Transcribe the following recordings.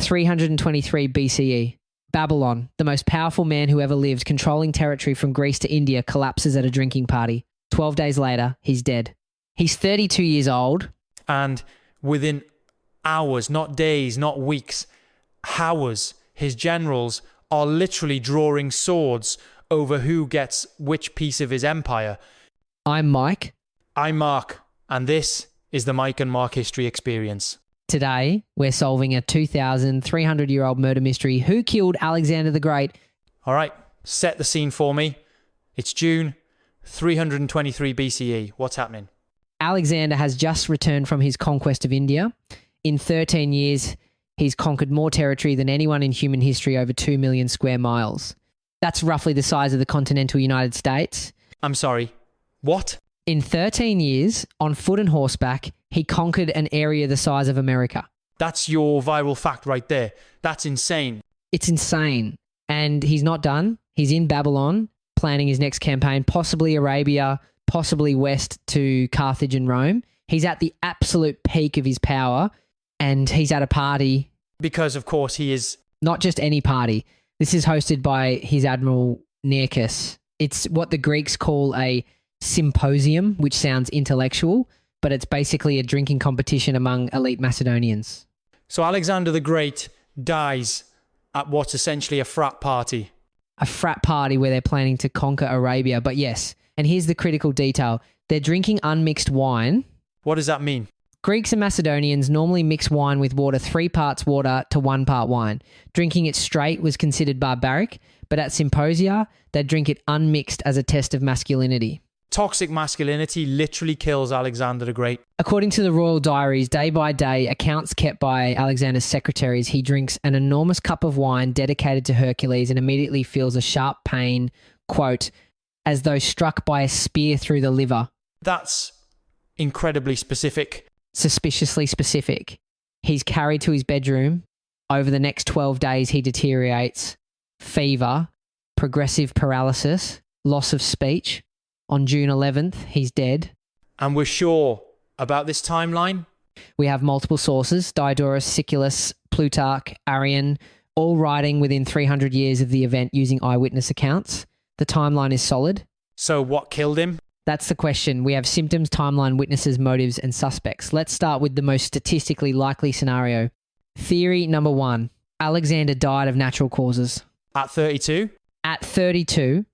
323 BCE. Babylon, the most powerful man who ever lived, controlling territory from Greece to India, collapses at a drinking party. 12 days later, he's dead. He's 32 years old. And within hours, not days, not weeks, hours, his generals are literally drawing swords over who gets which piece of his empire. I'm Mike. I'm Mark, and this is the Mike and Mark History Experience. Today, we're solving a 2,300-year-old murder mystery. Who killed Alexander the Great? All right, set the scene for me. It's June 323 BCE. What's happening? Alexander has just returned from his conquest of India. In 13 years, he's conquered more territory than anyone in human history, over 2 million square miles. That's roughly the size of the continental United States. I'm sorry, what? In 13 years, on foot and horseback, he conquered an area the size of America. That's your viral fact right there. That's insane. It's insane. And he's not done. He's in Babylon, planning his next campaign, possibly Arabia, possibly west to Carthage and Rome. He's at the absolute peak of his power, and he's at a party. Because, of course, he is... Not just any party. This is hosted by his admiral Nearchus. It's what the Greeks call a symposium, which sounds intellectual, but it's basically a drinking competition among elite Macedonians. So Alexander the Great dies at what's essentially a frat party. A frat party where they're planning to conquer Arabia. But yes, and here's the critical detail. They're drinking unmixed wine. What does that mean? Greeks and Macedonians normally mix wine with water, 3 parts water to 1 part wine. Drinking it straight was considered barbaric, but at symposia, they'd drink it unmixed as a test of masculinity. Toxic masculinity literally kills Alexander the Great. According to the royal diaries, day by day, accounts kept by Alexander's secretaries, he drinks an enormous cup of wine dedicated to Hercules and immediately feels a sharp pain, quote, as though struck by a spear through the liver. That's incredibly specific. Suspiciously specific. He's carried to his bedroom. Over the next 12 days, he deteriorates. Fever, progressive paralysis, loss of speech. On June 11th, he's dead. And we're sure about this timeline? We have multiple sources, Diodorus, Siculus, Plutarch, Arrian, all writing within 300 years of the event using eyewitness accounts. The timeline is solid. So what killed him? That's the question. We have symptoms, timeline, witnesses, motives, and suspects. Let's start with the most statistically likely scenario. Theory number 1. Alexander died of natural causes. At 32? At 32,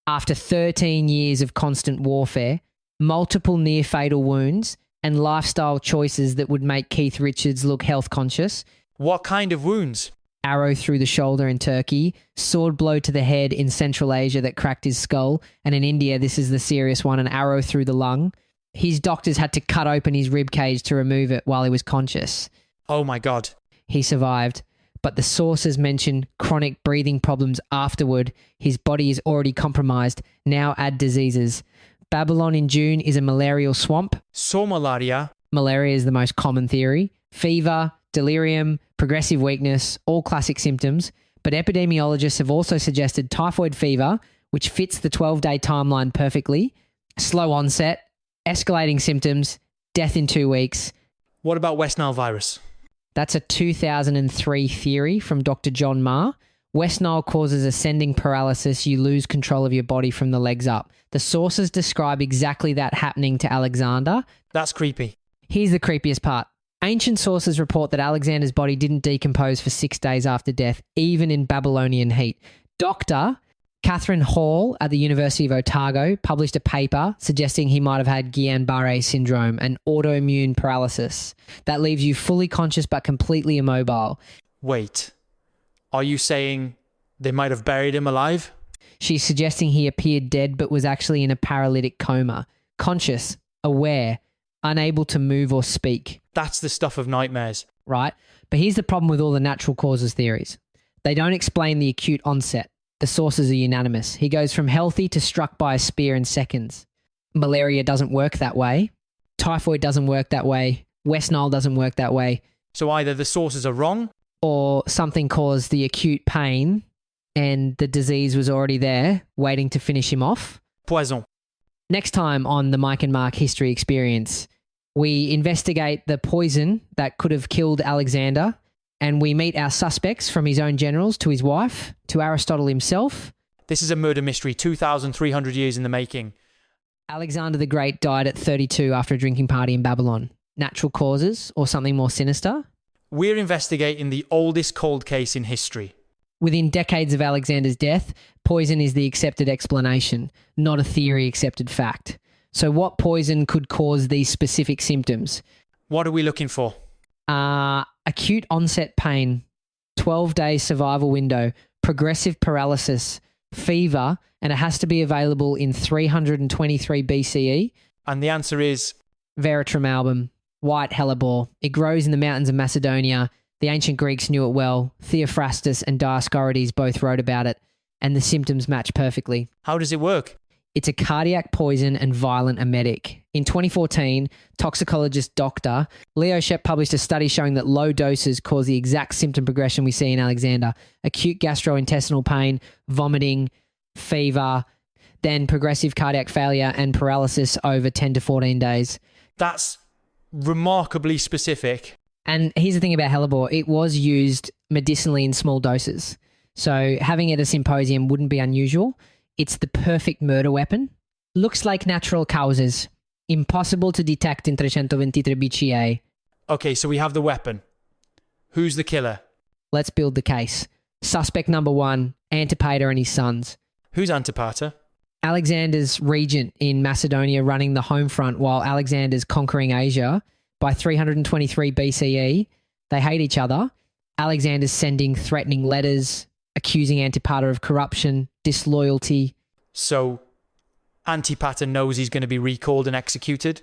after 13 years of constant warfare, multiple near-fatal wounds, and lifestyle choices that would make Keith Richards look health conscious. What kind of wounds? Arrow through the shoulder in Turkey, sword blow to the head in Central Asia that cracked his skull, and in India, this is the serious one, an arrow through the lung. His doctors had to cut open his rib cage to remove it while he was conscious. Oh my God. He survived, but the sources mention chronic breathing problems afterward. His body is already compromised. Now add diseases. Babylon in June is a malarial swamp. So malaria. Malaria is the most common theory. Fever, delirium, progressive weakness, all classic symptoms. But epidemiologists have also suggested typhoid fever, which fits the 12-day timeline perfectly. Slow onset, escalating symptoms, death in 2 weeks. What about West Nile virus? That's a 2003 theory from Dr. John Marr. West Nile causes ascending paralysis. You lose control of your body from the legs up. The sources describe exactly that happening to Alexander. That's creepy. Here's the creepiest part. Ancient sources report that Alexander's body didn't decompose for 6 days after death, even in Babylonian heat. Dr. Catherine Hall at the University of Otago published a paper suggesting he might have had Guillain-Barré syndrome, an autoimmune paralysis that leaves you fully conscious but completely immobile. Wait, are you saying they might have buried him alive? She's suggesting he appeared dead but was actually in a paralytic coma, conscious, aware, unable to move or speak. That's the stuff of nightmares. Right? But here's the problem with all the natural causes theories. They don't explain the acute onset. The sources are unanimous. He goes from healthy to struck by a spear in seconds. Malaria doesn't work that way. Typhoid doesn't work that way. West Nile doesn't work that way. So either the sources are wrong, or something caused the acute pain and the disease was already there waiting to finish him off. Poison. Next time on the Mike and Mark History Experience, we investigate the poison that could have killed Alexander And we meet our suspects from his own generals to his wife to Aristotle himself. This is a murder mystery 2,300 years in the making. Alexander the Great died at 32 after a drinking party in Babylon. Natural causes or something more sinister? We're investigating the oldest cold case in history. Within decades of Alexander's death, poison is the accepted explanation, not a theory accepted fact. So what poison could cause these specific symptoms? What are we looking for? Acute onset pain, 12-day survival window, progressive paralysis, fever, and it has to be available in 323 BCE. And the answer is Veratrum album, white hellebore. It grows in the mountains of Macedonia. The ancient Greeks knew it well. Theophrastus and Dioscorides both wrote about it, and the symptoms match perfectly. how does it work? It's a cardiac poison and violent emetic. In 2014, toxicologist Dr. Leo Shep published a study showing that low doses cause the exact symptom progression we see in Alexander. Acute gastrointestinal pain, vomiting, fever, then progressive cardiac failure and paralysis over 10 to 14 days. That's remarkably specific. And here's the thing about hellebore. It was used medicinally in small doses. So having it at a symposium wouldn't be unusual. It's the perfect murder weapon. Looks like natural causes. Impossible to detect in 323 BCE. Okay, so we have the weapon. Who's the killer? Let's build the case. Suspect number 1, Antipater and his sons. Who's Antipater? Alexander's regent in Macedonia running the home front while Alexander's conquering Asia. By 323 BCE, they hate each other. Alexander's sending threatening letters, accusing Antipater of corruption, disloyalty. So Antipater knows he's going to be recalled and executed?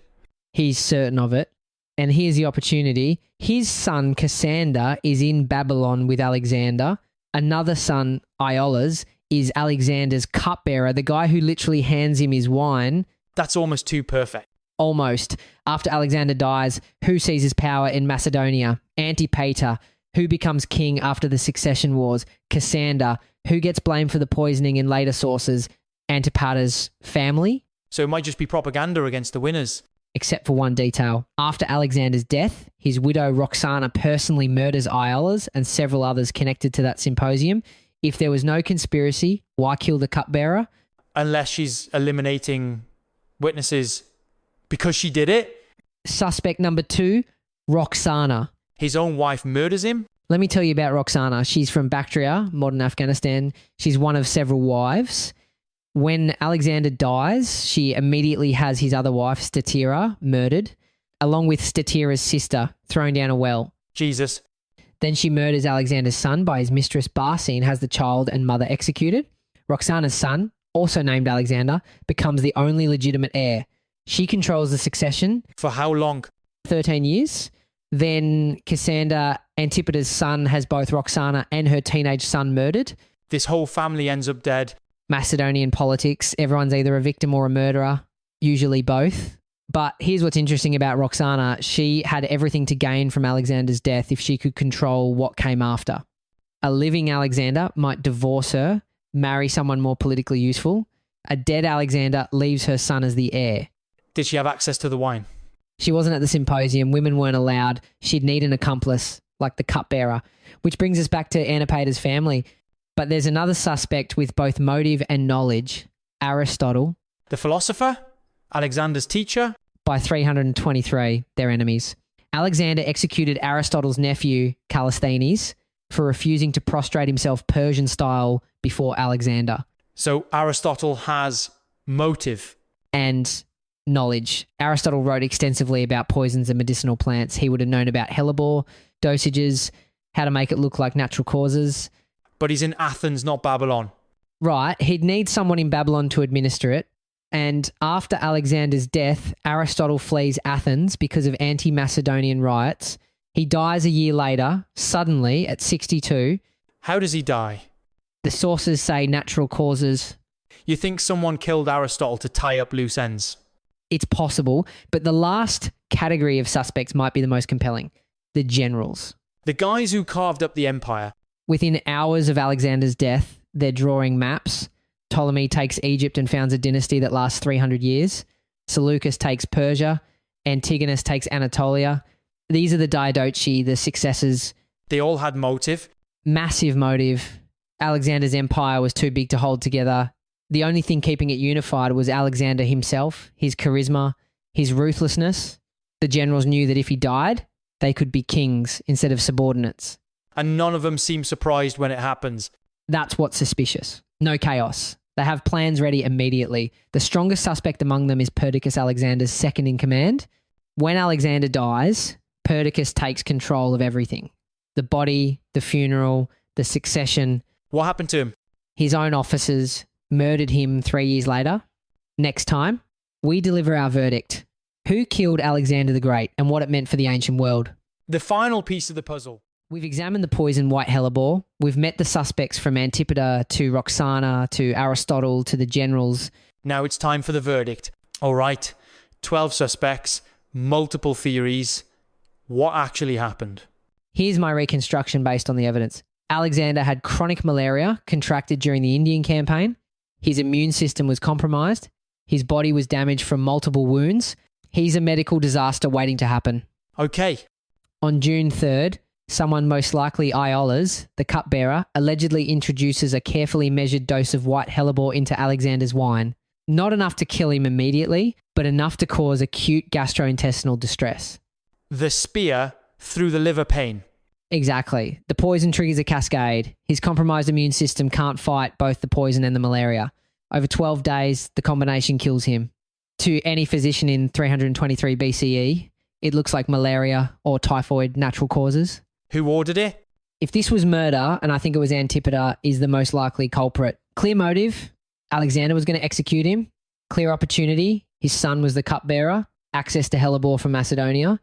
He's certain of it. And here's the opportunity. His son, Cassander, is in Babylon with Alexander. Another son, Iolaus, is Alexander's cupbearer, the guy who literally hands him his wine. That's almost too perfect. Almost. After Alexander dies, who seizes power in Macedonia? Antipater. Who becomes king after the succession wars? Cassander. Who gets blamed for the poisoning in later sources? Antipater's family. So it might just be propaganda against the winners. Except for one detail. After Alexander's death, his widow Roxana personally murders Iolaus and several others connected to that symposium. If there was no conspiracy, why kill the cupbearer? Unless she's eliminating witnesses because she did it. Suspect number 2, Roxana. His own wife murders him. Let me tell you about Roxana. She's from Bactria, modern Afghanistan. She's one of several wives. When Alexander dies, she immediately has his other wife, Statira, murdered, along with Statira's sister, thrown down a well. Jesus. Then she murders Alexander's son by his mistress Barsi and has the child and mother executed. Roxana's son, also named Alexander, becomes the only legitimate heir. She controls the succession. For how long? 13 years. Then Cassander, Antipater's son, has both Roxana and her teenage son murdered. This whole family ends up dead. Macedonian politics, everyone's either a victim or a murderer, usually both. But here's what's interesting about Roxana. She had everything to gain from Alexander's death if she could control what came after. A living Alexander might divorce her, marry someone more politically useful. A dead Alexander leaves her son as the heir. Did she have access to the wine? She wasn't at the symposium. Women weren't allowed. She'd need an accomplice, like the cupbearer. Which brings us back to Antipater's family. But there's another suspect with both motive and knowledge, Aristotle. The philosopher? Alexander's teacher? By 323, they're enemies. Alexander executed Aristotle's nephew, Callisthenes, for refusing to prostrate himself Persian style before Alexander. So Aristotle has motive. And knowledge. Aristotle wrote extensively about poisons and medicinal plants. He would have known about hellebore, dosages, how to make it look like natural causes. But he's in Athens, not Babylon. Right. He'd need someone in Babylon to administer it. And after Alexander's death, Aristotle flees Athens because of anti-Macedonian riots. He dies a year later, suddenly, at 62. How does he die? The sources say natural causes. You think someone killed Aristotle to tie up loose ends? It's possible, but the last category of suspects might be the most compelling. The generals. The guys who carved up the empire. Within hours of Alexander's death, they're drawing maps. Ptolemy takes Egypt and founds a dynasty that lasts 300 years. Seleucus takes Persia. Antigonus takes Anatolia. These are the Diadochi, the successors They all had motive. Massive motive. Alexander's empire was too big to hold together. The only thing keeping it unified was Alexander himself, his charisma, his ruthlessness. The generals knew that if he died, they could be kings instead of subordinates. And none of them seem surprised when it happens. That's what's suspicious. No chaos. They have plans ready immediately. The strongest suspect among them is Perdiccas, Alexander's second in command. When Alexander dies, Perdiccas takes control of everything. The body, the funeral, the succession. What happened to him? His own officers murdered him 3 years later. Next time, we deliver our verdict. Who killed Alexander the Great and what it meant for the ancient world? The final piece of the puzzle. We've examined the poison white hellebore. We've met the suspects from Antipater to Roxana to Aristotle to the generals. Now it's time for the verdict. All right, 12 suspects, multiple theories. What actually happened? Here's my reconstruction based on the evidence. Alexander had chronic malaria contracted during the Indian campaign. His immune system was compromised. His body was damaged from multiple wounds. He's a medical disaster waiting to happen. Okay. On June 3rd, someone most likely Iolaus, the cupbearer, allegedly introduces a carefully measured dose of white hellebore into Alexander's wine. Not enough to kill him immediately, but enough to cause acute gastrointestinal distress. The spear through the liver pain. Exactly. The poison triggers a cascade. His compromised immune system can't fight both the poison and the malaria. Over 12 days, the combination kills him. To any physician in 323 BCE, it looks like malaria or typhoid natural causes. Who ordered it? If this was murder, and I think it was Antipater, is the most likely culprit. Clear motive, Alexander was going to execute him. Clear opportunity, his son was the cupbearer. Access to hellebore from Macedonia.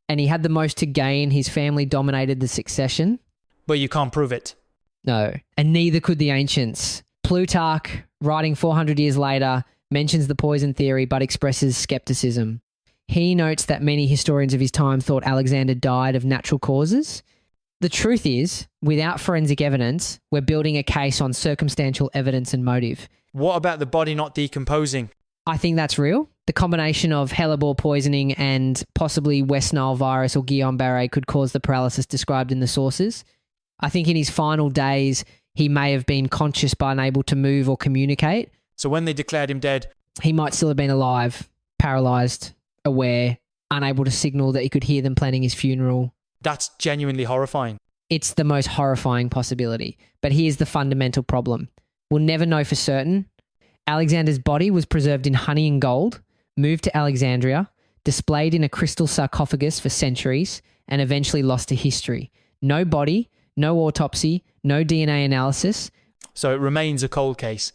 And he had the most to gain. His family dominated the succession. But you can't prove it. No, and neither could the ancients. Plutarch, writing 400 years later, mentions the poison theory but expresses skepticism. He notes that many historians of his time thought Alexander died of natural causes. The truth is, without forensic evidence, we're building a case on circumstantial evidence and motive. What about the body not decomposing? I think that's real. The combination of hellebore poisoning and possibly West Nile virus or Guillain-Barré could cause the paralysis described in the sources. I think in his final days, he may have been conscious but unable to move or communicate. So when they declared him dead, he might still have been alive, paralysed, aware, unable to signal that he could hear them planning his funeral. That's genuinely horrifying. It's the most horrifying possibility. But here's the fundamental problem. We'll never know for certain. Alexander's body was preserved in honey and gold, moved to Alexandria, displayed in a crystal sarcophagus for centuries, and eventually lost to history. No body, no autopsy, no DNA analysis. So it remains a cold case.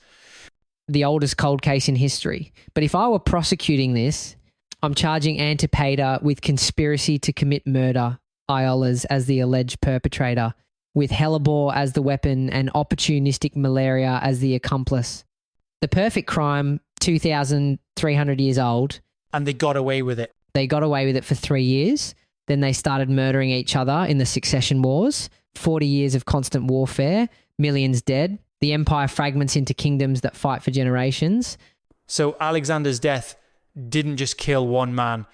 The oldest cold case in history. But if I were prosecuting this, I'm charging Antipater with conspiracy to commit murder, Iolaus as the alleged perpetrator, with hellebore as the weapon and opportunistic malaria as the accomplice. The perfect crime, 2,300 years old. And they got away with it. They got away with it for 3 years. Then they started murdering each other in the succession wars. 40 years of constant warfare, millions dead. The empire fragments into kingdoms that fight for generations. So Alexander's death didn't just kill one man.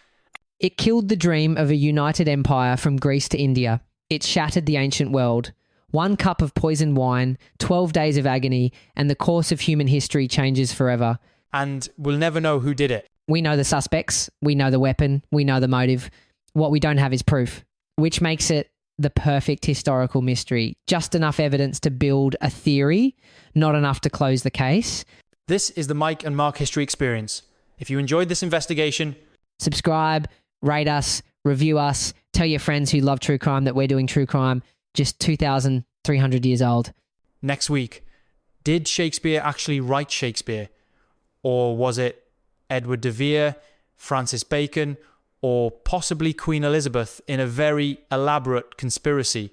It killed the dream of a united empire from Greece to India. It shattered the ancient world. 1 cup of poisoned wine, 12 days of agony, and the course of human history changes forever. And we'll never know who did it. We know the suspects, we know the weapon, we know the motive. What we don't have is proof, which makes it the perfect historical mystery. Just enough evidence to build a theory, not enough to close the case. This is the Mike and Mark History Experience. If you enjoyed this investigation, subscribe, rate us, review us, tell your friends who love true crime that we're doing true crime, just 2,300 years old. Next week, did Shakespeare actually write Shakespeare? Or was it Edward de Vere, Francis Bacon, or possibly Queen Elizabeth in a very elaborate conspiracy?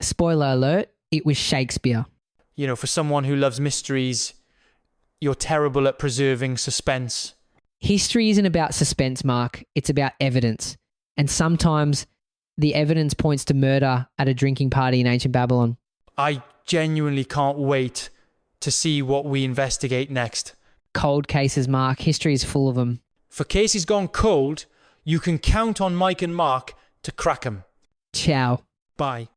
Spoiler alert, it was Shakespeare. You know, for someone who loves mysteries, you're terrible at preserving suspense. History isn't about suspense, Mark. It's about evidence. And sometimes the evidence points to murder at a drinking party in ancient Babylon. I genuinely can't wait to see what we investigate next. Cold cases, Mark. History is full of them. For cases gone cold, you can count on Mike and Mark to crack them. Ciao. Bye.